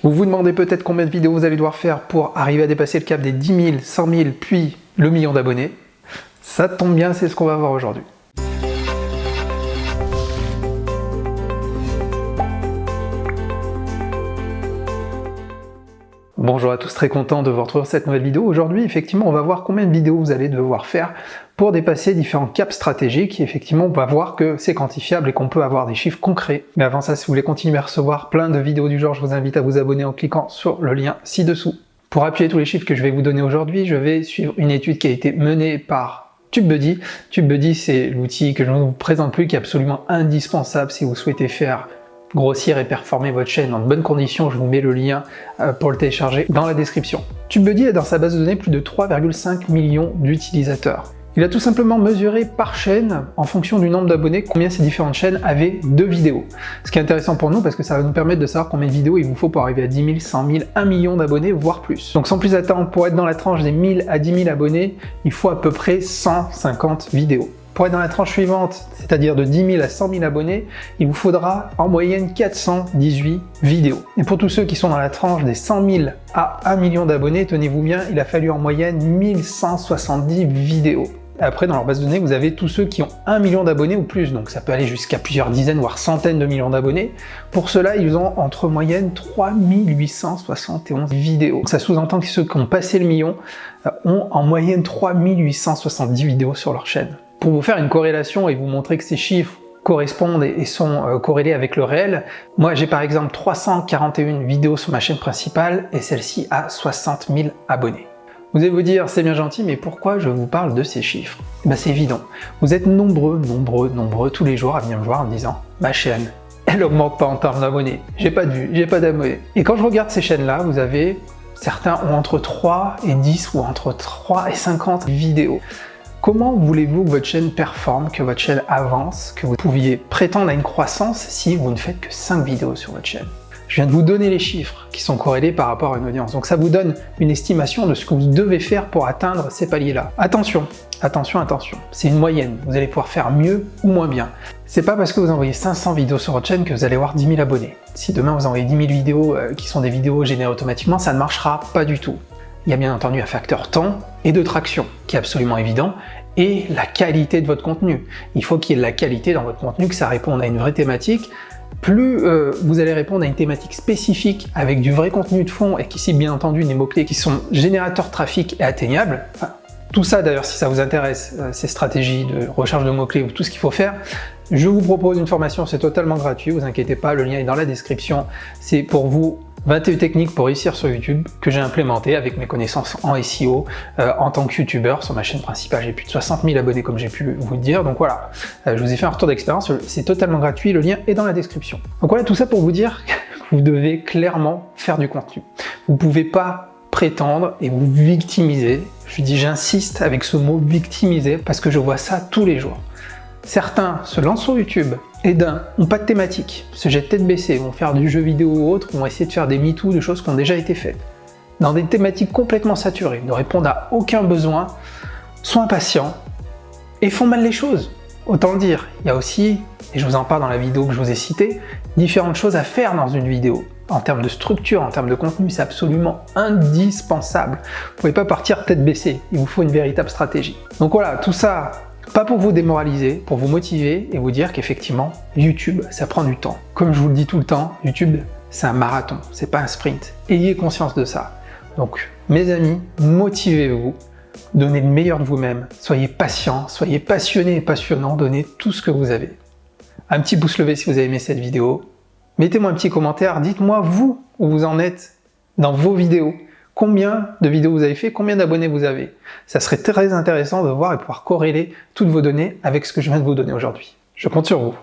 Vous vous demandez peut-être combien de vidéos vous allez devoir faire pour arriver à dépasser le cap des 10 000, 100 000, puis le million d'abonnés. Ça tombe bien, c'est ce qu'on va voir aujourd'hui. Bonjour à tous, très content de vous retrouver dans cette nouvelle vidéo. Aujourd'hui, effectivement, on va voir combien de vidéos vous allez devoir faire pour dépasser différents caps stratégiques. Et effectivement, on va voir que c'est quantifiable et qu'on peut avoir des chiffres concrets. Mais avant ça, si vous voulez continuer à recevoir plein de vidéos du genre, je vous invite à vous abonner en cliquant sur le lien ci-dessous. Pour appuyer tous les chiffres que je vais vous donner aujourd'hui, je vais suivre une étude qui a été menée par TubeBuddy. TubeBuddy, c'est l'outil que je ne vous présente plus, qui est absolument indispensable si vous souhaitez faire grossir et performer votre chaîne dans de bonnes conditions. Je vous mets le lien pour le télécharger dans la description. TubeBuddy a dans sa base de données plus de 3,5 millions d'utilisateurs. Il a tout simplement mesuré par chaîne, en fonction du nombre d'abonnés, combien ces différentes chaînes avaient de vidéos. Ce qui est intéressant pour nous parce que ça va nous permettre de savoir combien de vidéos il vous faut pour arriver à 10 000, 100 000, 1 million d'abonnés, voire plus. Donc sans plus attendre, pour être dans la tranche des 1000 à 10 000 abonnés, il faut à peu près 150 vidéos. Pour être dans la tranche suivante, c'est-à-dire de 10 000 à 100 000 abonnés, il vous faudra en moyenne 418 vidéos. Et pour tous ceux qui sont dans la tranche des 100 000 à 1 million d'abonnés, tenez-vous bien, il a fallu en moyenne 1170 vidéos. Et après, dans leur base de données, vous avez tous ceux qui ont 1 million d'abonnés ou plus, donc ça peut aller jusqu'à plusieurs dizaines, voire centaines de millions d'abonnés. Pour cela, ils ont entre moyenne 3871 vidéos. Ça sous-entend que ceux qui ont passé le million ont en moyenne 3870 vidéos sur leur chaîne. Pour vous faire une corrélation et vous montrer que ces chiffres correspondent et sont corrélés avec le réel, moi j'ai par exemple 341 vidéos sur ma chaîne principale et celle-ci a 60 000 abonnés. Vous allez vous dire, c'est bien gentil, mais pourquoi je vous parle de ces chiffres? Ben c'est évident. Vous êtes nombreux tous les jours à venir me voir en me disant « Ma chaîne, elle augmente pas en termes d'abonnés. J'ai pas de vues, j'ai pas d'abonnés. » Et quand je regarde ces chaînes-là, vous avez, certains ont entre 3 et 10 ou entre 3 et 50 vidéos. Comment voulez-vous que votre chaîne performe, que votre chaîne avance, que vous pouviez prétendre à une croissance si vous ne faites que 5 vidéos sur votre chaîne? Je viens de vous donner les chiffres qui sont corrélés par rapport à une audience. Donc ça vous donne une estimation de ce que vous devez faire pour atteindre ces paliers-là. Attention, attention, attention. C'est une moyenne. Vous allez pouvoir faire mieux ou moins bien. C'est pas parce que vous envoyez 500 vidéos sur votre chaîne que vous allez avoir 10 000 abonnés. Si demain vous envoyez 10 000 vidéos qui sont des vidéos générées automatiquement, ça ne marchera pas du tout. Il y a bien entendu un facteur temps et de traction qui est absolument évident, et la qualité de votre contenu. Il faut qu'il y ait de la qualité dans votre contenu, que ça réponde à une vraie thématique. Plus vous allez répondre à une thématique spécifique avec du vrai contenu de fond et qui cible bien entendu des mots-clés qui sont générateurs de trafic et atteignables, tout ça d'ailleurs si ça vous intéresse, ces stratégies de recherche de mots-clés ou tout ce qu'il faut faire, je vous propose une formation, c'est totalement gratuit, vous inquiétez pas, le lien est dans la description, c'est pour vous 21 techniques pour réussir sur YouTube que j'ai implémenté avec mes connaissances en SEO en tant que youtubeur. Sur ma chaîne principale, j'ai plus de 60 000 abonnés comme j'ai pu vous le dire. Donc voilà, je vous ai fait un retour d'expérience, c'est totalement gratuit, le lien est dans la description. Donc voilà, tout ça pour vous dire que vous devez clairement faire du contenu. Vous ne pouvez pas prétendre et vous victimiser. Je dis, j'insiste avec ce mot victimiser parce que je vois ça tous les jours. Certains se lancent sur YouTube et n'ont pas de thématique, se jettent tête baissée, vont faire du jeu vidéo ou autre, vont essayer de faire des MeToo, de choses qui ont déjà été faites. Dans des thématiques complètement saturées, ne répondent à aucun besoin, sont impatients et font mal les choses. Autant le dire, il y a aussi, et je vous en parle dans la vidéo que je vous ai citée, différentes choses à faire dans une vidéo. En termes de structure, en termes de contenu, c'est absolument indispensable. Vous ne pouvez pas partir tête baissée, il vous faut une véritable stratégie. Donc voilà, tout ça, pas pour vous démoraliser, pour vous motiver et vous dire qu'effectivement, YouTube, ça prend du temps. Comme je vous le dis tout le temps, YouTube, c'est un marathon, c'est pas un sprint. Ayez conscience de ça. Donc, mes amis, motivez-vous, donnez le meilleur de vous-même, soyez patients, soyez passionnés et passionnants, donnez tout ce que vous avez. Un petit pouce levé si vous avez aimé cette vidéo. Mettez-moi un petit commentaire, dites-moi vous où vous en êtes dans vos vidéos. Combien de vidéos vous avez fait, combien d'abonnés vous avez. Ça serait très intéressant de voir et pouvoir corréler toutes vos données avec ce que je viens de vous donner aujourd'hui. Je compte sur vous.